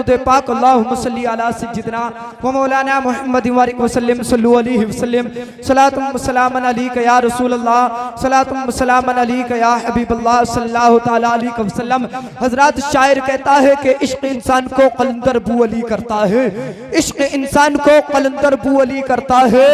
दुरूद पाक अल्लाहुम्मा सल्ली अला सय्यिदिना व मौलाना मुहम्मद व सल्लम सल्लल्लाहु अलैहि वसल्लम सलातुम व सलामन अलैका या रसूल अल्लाह सलातुम व सलामन अलैका या हबीब अल्लाह सल्लल्लाहु तआला अलैहि वसल्लम। हजरत शायर कहता है कि इश्क इंसान को कलंदर बू अली करता है, इश्क इंसान को कलंदर बू अली करता है,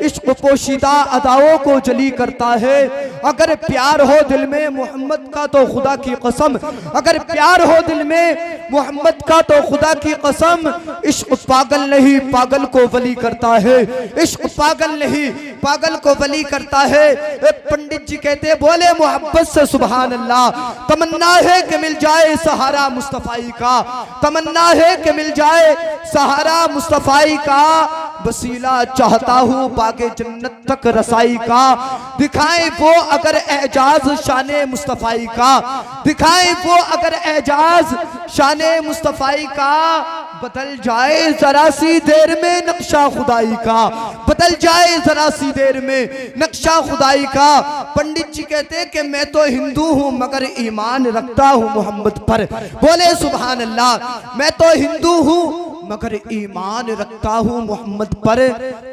इश्क पोशीदा अदाओं को जली करता है। अगर प्यार हो दिल में मोहम्मद का तो खुदा की कसम, अगर प्यार हो दिल में मोहम्मद का तो खुदा की कसम, इश्क पागल नहीं पागल को वली करता है, इश्क पागल नहीं पागल को वली करता है। एक पंडित जी कहते बोले मोहब्बत से सुभान अल्लाह, तमन्ना है कि मिल जाए सहारा मुस्तफाई का, तमन्ना है कि मिल जाए सहारा मुस्तफाई का, वसीला चाहता हूँ बागे जन्नत तक रसाई का। दिखाएं वो अगर एजाज शाने मुस्तफाई का, दिखाएं वो अगर एजाज शाने मुस्तफाई का, बदल जाए जरा सी देर में नक्शा खुदाई का, बदल जाए जरा सी देर में नक्शा खुदाई का। पंडित जी कहते कि मैं तो हिंदू हूँ मगर ईमान रखता हूँ मोहम्मद पर, बोले सुभान अल्लाह। मैं तो हिंदू हूँ मगर ईमान रखता हूँ मोहम्मद पर,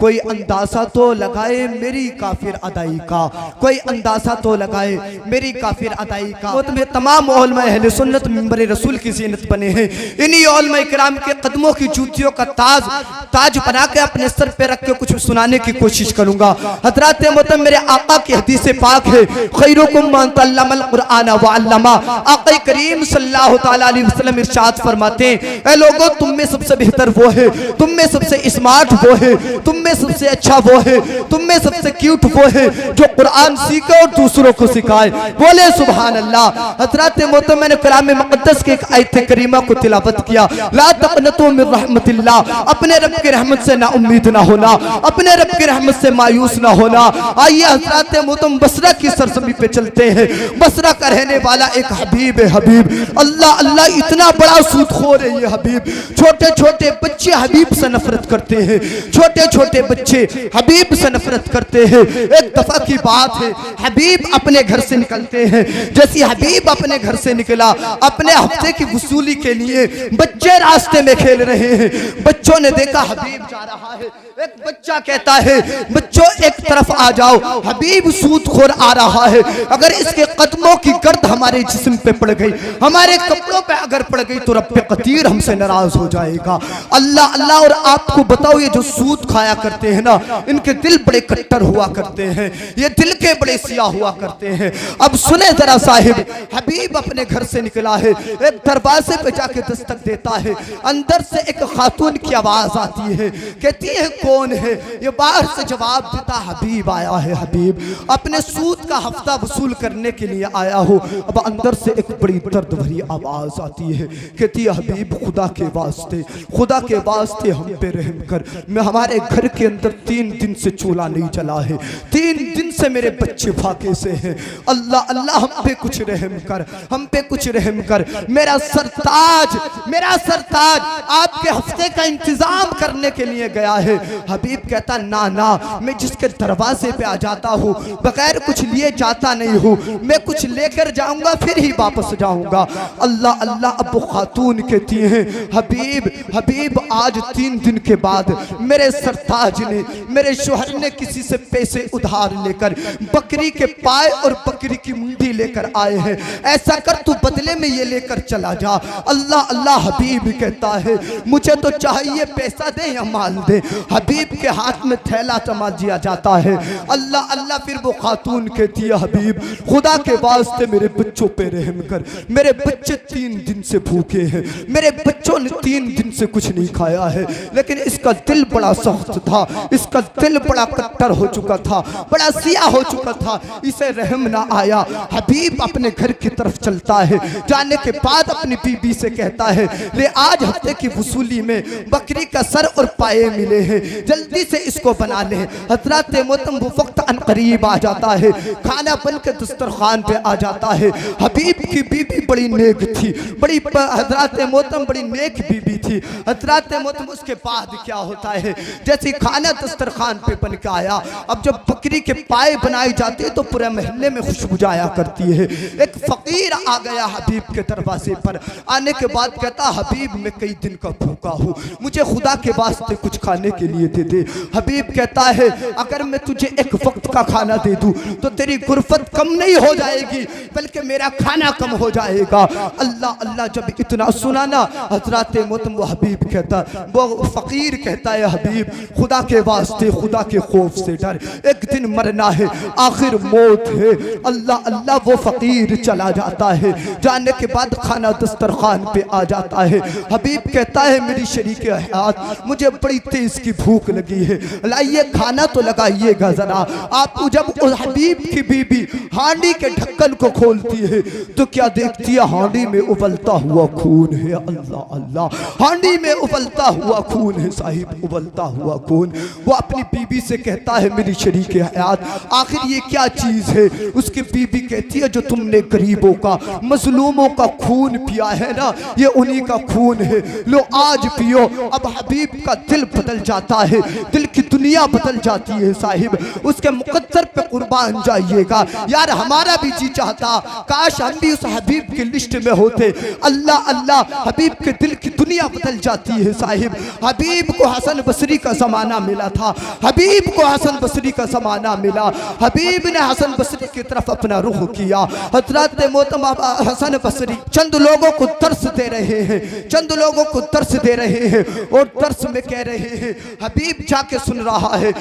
कोई अंदाजा तो लगाए मेरी काफिर अदाई का, कोई अंदाजा तो लगाए मेरी काफिर अदाई का। वो तुम्हें तमाम उलमा अहले सुन्नत मिंबर रसूल की ज़ीनत बने हैं। इन्हीं उलमा इकराम के कदमों की जूतियों का ताज बना के अपने सर पे रख के कुछ सुनाने की कोशिश करूंगा। हजरत मोहतरम मेरे आका की हदीस पाक है, खैरुकुम मन तअल्लमल कुरआन व अल्लमा। आका करीम सल्लल्लाहु तआला अलैहि वसल्लम इरशाद फरमाते हैं, ऐ लोगों तुम में सबसे बेहतर वो है, तुम में सबसे स्मार्ट वो है, तुम में सबसे अच्छा वो है, तुम में सबसे क्यूट वो है जो कुरान सीखे और दूसरों को सिखाए, बोले सुभान अल्लाह। हजरत मोहतरम मैंने कलाम मुक़द्दस के एक आयत करीमा को तिलावत किया, ला तक़नतू मिन रहमतिल्लाह, अपने रब की रहमत से ना उम्मीद ना होना, अपने रब की रहमत से मायूस ना होना। आइए हजरत मोहतरम बसरा की सरजमी पे चलते हैं। बसरा का रहने वाला एक हबीब है, हबीब अल्लाह अल्लाह इतना बड़ा सूदखोर है ये हबीब। छोटे छोटे बच्चे हबीब से नफरत करते हैं, छोटे छोटे बच्चे हबीब से नफरत करते हैं। एक दफा की बात है, हबीब अपने घर से निकलते हैं। जैसे हबीब अपने घर से निकला, अपने हफ्ते की वसूली के लिए बच्चे रास्ते में खेल रहे हैं। बच्चों ने देखा हबीब जा रहा है, एक बच्चा कहता है बच्चों एक तरफ आ जाओ, हबीब सूदखोर आ रहा है, अगर इसके कदमों की गर्द हमारे जिस्म पे पड़ गई, हमारे कपड़ों पे अगर पड़ गई तो रब कदीर हमसे नाराज हो जाएगा। अल्लाह अल्लाह। और आपको बताओ ये जो सूद खाया करते हैं ना, इनके दिल बड़े कट्टर हुआ करते हैं, ये दिल के बड़े सियाह हुआ करते हैं। अब सुने जरा साहिब, हबीब अपने घर से निकला है, एक दरवाजे पे जाके दस्तक देता है, अंदर से एक खातून की आवाज आती है, कहती है कौन है? ये बाहर से जवाब देता हबीब आया है, हबीब अपने सूद का हफ्ता वसूल करने के लिए आया हो। अब अंदर से एक बड़ी दर्द भरी आवाज आती है, कहती है हबीब खुदा के वास्ते, खुदा के वास्ते हम पे रहम कर, मैं हमारे घर के अंदर 3 दिन से चूल्हा नहीं जला है, 3 दिन से मेरे बच्चे फाके से हैं। अल्लाह अल्लाह हम पे कुछ रहम कर, हम पे कुछ रहम कर। मेरा सरताज, मेरा सरताज आपके हफ्ते का इंतजाम करने के लिए गया है। हबीब कहता ना ना, मैं जिसके दरवाजे पे आ जाता हूँ बगैर कुछ लिए जाता नहीं हूँ, मैं कुछ लेकर जाऊंगा फिर ही वापस जाऊंगा। अल्लाह अल्लाह। अब वो खातून कहती है हबीब हबीब आज 3 दिन के बाद मेरे सरताज ने, मेरे शोहर ने किसी से पैसे उधार लेकर बकरी के पाए और बकरी की मुंडी लेकर आए हैं, ऐसा कर तू बदले में ये लेकर चला जा। अल्लाह अल्लाह। हबीब कहता है मुझे तो चाहिए पैसा दे या माल दे। हबीब के हाथ में थैला थमा दिया जाता है। अल्लाह अल्लाह। फिर वो खातून कहती है हबीब खुदा के वास्ते मेरे बच्चों पे रहम कर, मेरे बच्चे 3 दिन से भूखे हैं, मेरे बच्चों ने 3 दिन से कुछ नहीं खाया है। लेकिन इसका दिल बड़ा सख्त था, इसका दिल बड़ा कट्टर हो चुका था, बड़ा सिया हो चुका था, इसे रहम ना आया। हबीब अपने घर की तरफ चलता है, जाने के बाद अपनी बीबी से कहता है ले आज हफ्ते की वसूली में बकरी का सर और पाए मिले हैं, जल्दी से इसको बना ले। हजरत मोहतरम वो वक्त अन करीब आ जाता है, खाना बन के दस्तरखान पे आ जाता है। हबीब की बीबी बड़ी नेक थी, बड़ी हजरत मोहतरम बड़ी एक बीबी थी हजरत मोहतरम। उसके बाद क्या होता है, जैसे खाना दस्तरखान पे बन के आया, अब जब बकरी के पाए बनाए जाते हैं तो पूरे महल्ले में खुशबू जाया करती है। एक फकीर आ गया हबीब के दरवाजे पर, आने के बाद कहता हबीब मैं कई दिन का भूखा हूँ, मुझे खुदा के वास्ते कुछ खाने के लिए दे दे। हबीब कहता है अगर मैं तुझे एक वक्त का खाना दे दूँ तो तेरी गुर्बत कम नहीं हो जाएगी बल्कि मेरा खाना कम हो जाएगा। अल्लाह अल्लाह जब इतना सुना ना हजरत मोहतरम, वो हबीब कहता, वो फकीर कहता है हबीब खुदा के वास्ते खुदा के खौफ से डर, एक दिन मरना है, आखिर मौत है। अल्लाह अल्लाह वो फकीर चला जाता है, जाने के बाद खाना दस्तरखान पे आ जाता है। हबीब कहता है मेरी शरीक हयात मुझे बड़ी तेज की भूख लगी है, लाइए खाना तो लगाइएगा जरा। आप जब उस हबीब की बीबी हांडी के ढक्कन को खोलती है तो क्या देखती है, हांडी में उबलता हुआ खून है। अल्लाह अल्लाह, हांडी में उबलता हुआ खून है साहिब, उबलता हुआ खून। वो अपनी बीबी से कहता है मेरी शरीक हयात आखिर ये क्या चीज है। उसकी बीबी कहती है जो तुमने गरीबों का मजलूमों का खून पिया है ना, ये उन्हीं का खून है, लो आज पियो। अब हबीब का दिल बदल जाता है, दिल की दुनिया बदल जाती है साहिब। उसके मुकद्दर पे कुर्बान जाइएगा यार, हमारा भी जी चाहता काश हम भी उस हबीब की लिस्ट में होते। अल्लाह अल्लाह, हबीब के दिल की दुनिया बदल जाती है साहिब। हबीब को हसन बसरी का जमाना मिला था, हबीब को हसन बसरी का जमाना मिला। हबीब ने हसन बसरी की तरफ अपना रुख किया। हजरत मोहतरम हसन बसरी चंद लोगों को दर्स दे रहे हैं, चंद लोगों को दर्स दे रहे हैं और दर्स में कह रहे हैं, हबीब जाके सुन रहा है,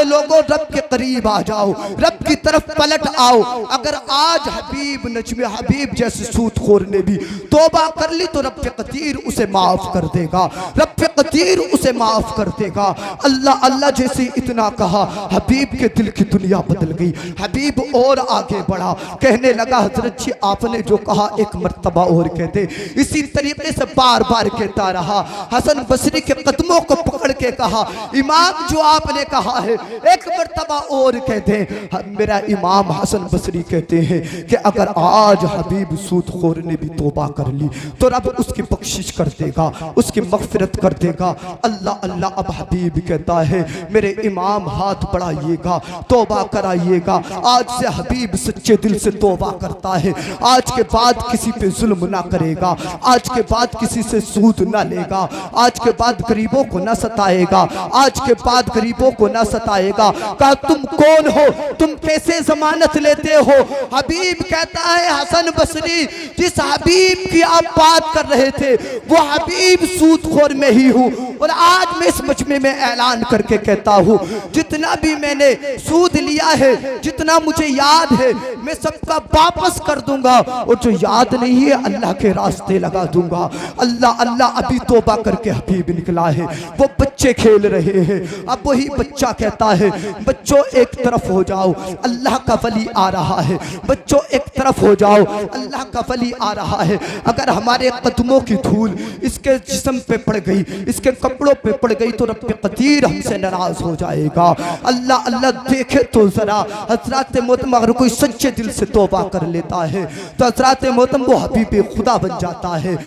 लोगों रब के करीब आ जाओ, रब की तरफ पलट आओ। अगर आज हबीब नजमे हबीब जैसे सूदखोर ने भी तौबा कर ली तो रब कदीर उसे माफ कर देगा, रब कदीर उसे माफ कर देगा। अल्लाह अल्लाह जैसे इतना कहा, हबीब के दिल की दुनिया बदल गई। हबीब और आगे बढ़ा, कहने लगा हजरत जी आपने जो कहा एक मर्तबा और कहते। इसी तरीके से बार बार कहता रहा। हसन बसरी के कदमों को पकड़ के कहा, इमाम जो आपने कहा है एक मर्तबा और कहते। मेरा इमाम हसन बसरी कहते हैं कि अगर आज हबीब सूदखोर ने भी तौबा कर ली तो रब उसकी बख्शिश कर देगा, उसकी मगफिरत कर देगा। अल्लाह अल्लाह, अब हबीब कहता है मेरे इमाम हाथ बढ़ाइएगा, तौबा कराइएगा। आज से हबीब सच्चे दिल से तौबा करता है, आज के बाद किसी पे जुल्म ना करेगा, आज के बाद किसी से सूद ना लेगा, आज के बाद गरीबों को ना सताएगा, आज के बाद गरीबों को ना सताएगा। कहा तुम कौन हो, तुम कैसे जमानत लेते हो? हबीब कहता है हसन बसरी जिस हबीब की आप बात कर रहे थे वो हबीब सूदखोर में ही हूँ। और आज मैं इस मजमे में ऐलान करके कहता हूँ जितना भी मैंने सूद लिया है, जितना मुझे याद है मैं सबका वापस कर दूंगा, और जो याद नहीं है अल्लाह के रास्ते लगा दूंगा। अल्लाह अल्लाह, अभी तौबा करके हबीब निकला है। वो बच्चे खेल रहे हैं, अब वही बच्चा कहता है बच्चों एक तरफ हो जाओ, अल्लाह का वली आ रहा है, बच्चों एक तरफ हो जाओ, अल्लाह का वली आ रहा है। अगर हमारे कदमों की धूल इसके जिस्म पे पड़ गई, इसके कपड़ों पे पड़ गई तो रब कदीर हमसे नाराज हो जाएगा। अल्लाह अल्लाह, देखे तो जरा हजरत मोहतरम अगर कोई सच्चे दिल से तौबा कर लेता है तो हजरत मोहतरम वो हबीब खुदा बन जाता है।